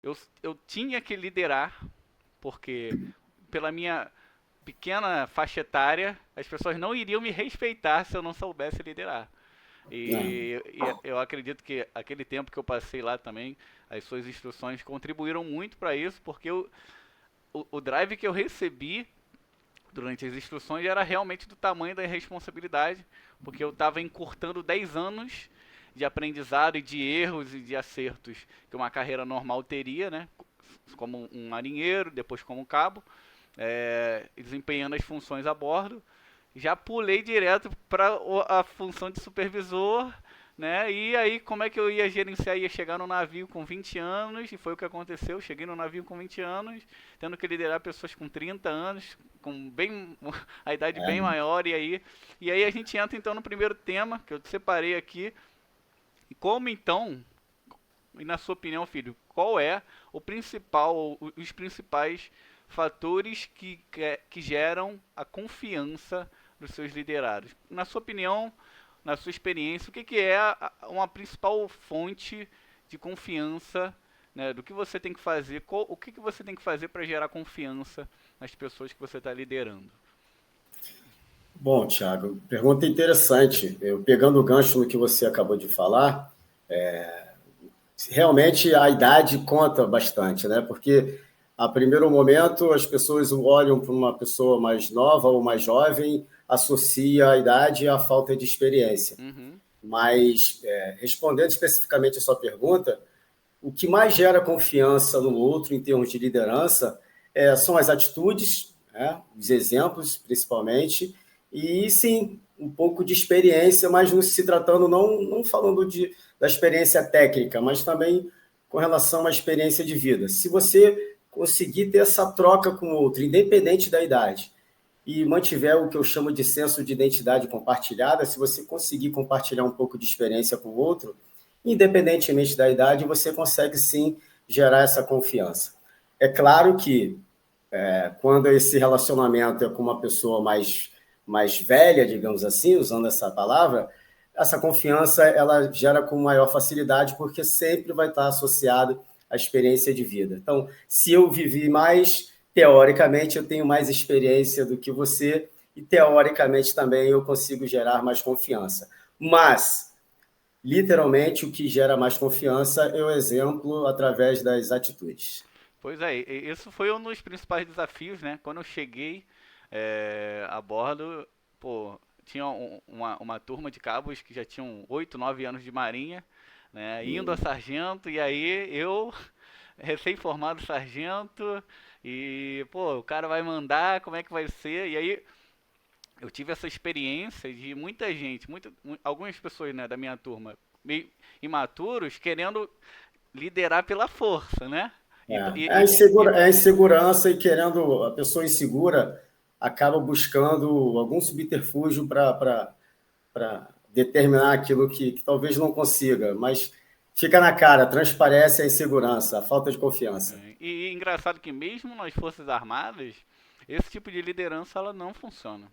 eu tinha que liderar, porque pela minha pequena faixa etária, as pessoas não iriam me respeitar se eu não soubesse liderar. Não. E eu acredito que aquele tempo que eu passei lá também, as suas instruções contribuíram muito para isso, porque o drive que eu recebi durante as instruções era realmente do tamanho da responsabilidade, porque eu estava encurtando 10 anos de aprendizado e de erros e de acertos que uma carreira normal teria, né? Como um marinheiro, depois como cabo, desempenhando as funções a bordo. Já pulei direto para a função de supervisor, né? E aí, como é que eu ia gerenciar? Ia chegar no navio com 20 anos, e foi o que aconteceu. Cheguei no navio com 20 anos, tendo que liderar pessoas com 30 anos, com bem a idade bem É, maior. E aí a gente entra então no primeiro tema que eu separei aqui. E como então, e na sua opinião, filho, qual é o principal, os principais fatores que geram a confiança dos seus liderados? Na sua opinião, na sua experiência, o que é uma principal fonte de confiança, né, do que você tem que fazer, o que você tem que fazer para gerar confiança nas pessoas que você está liderando? bom, Thiago, pergunta interessante. Eu pegando o gancho no que você acabou de falar, realmente a idade conta bastante, né? Porque a primeiro momento as pessoas olham para uma pessoa mais nova ou mais jovem, associa a idade à falta de experiência. Uhum, Mas, respondendo especificamente a sua pergunta, o que mais gera confiança no outro em termos de liderança são as atitudes, né? Os exemplos, principalmente, e sim, um pouco de experiência, mas não se tratando, não falando da experiência técnica, mas também com relação à experiência de vida. Se você conseguir ter essa troca com o outro, independente da idade, e mantiver o que eu chamo de senso de identidade compartilhada, se você conseguir compartilhar um pouco de experiência com o outro, independentemente da idade, você consegue sim gerar essa confiança. É claro que quando esse relacionamento é com uma pessoa mais velha, digamos assim, usando essa palavra, essa confiança ela gera com maior facilidade, porque sempre vai estar associado à experiência de vida. Então, se eu vivi mais, teoricamente eu tenho mais experiência do que você, e teoricamente também eu consigo gerar mais confiança. Mas, literalmente, o que gera mais confiança é o exemplo através das atitudes. pois é, isso foi um dos principais desafios, né? Quando eu cheguei a bordo, pô, tinha uma turma de cabos que já tinham 8, 9 anos de marinha, né? Indo a sargento, e aí eu, recém-formado sargento, e, pô, o cara vai mandar, como é que vai ser? E aí eu tive essa experiência de muita gente, algumas pessoas, né, da minha turma, meio imaturos, querendo liderar pela força, né? É a insegurança e querendo, a pessoa insegura acaba buscando algum subterfúgio para determinar aquilo que talvez não consiga, mas fica na cara, transparece a insegurança, a falta de confiança. E engraçado que mesmo nas Forças Armadas, esse tipo de liderança ela não funciona.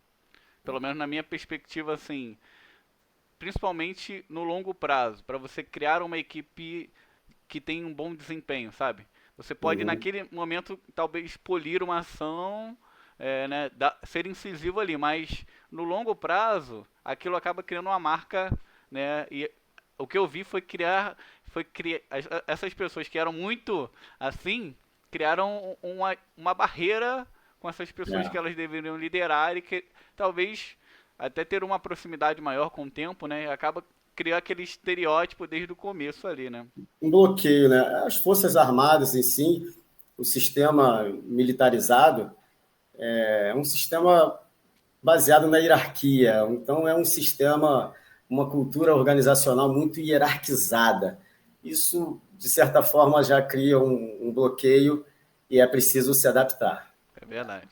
Pelo menos na minha perspectiva, assim, principalmente no longo prazo, para você criar uma equipe que tem um bom desempenho, sabe? Você pode Uhum. naquele momento talvez polir uma ação, né, ser incisivo ali, mas no longo prazo aquilo acaba criando uma marca, né? E o que eu vi foi criar essas pessoas que eram muito assim criaram uma barreira com essas pessoas que É. elas deveriam liderar e que talvez até ter uma proximidade maior com o tempo, né? Acaba criar aquele estereótipo desde o começo ali, né? Um bloqueio, né? As Forças Armadas em si, o sistema militarizado, é um sistema baseado na hierarquia. Então, é um sistema, uma cultura organizacional muito hierarquizada. Isso, de certa forma, já cria um bloqueio e é preciso se adaptar. É verdade.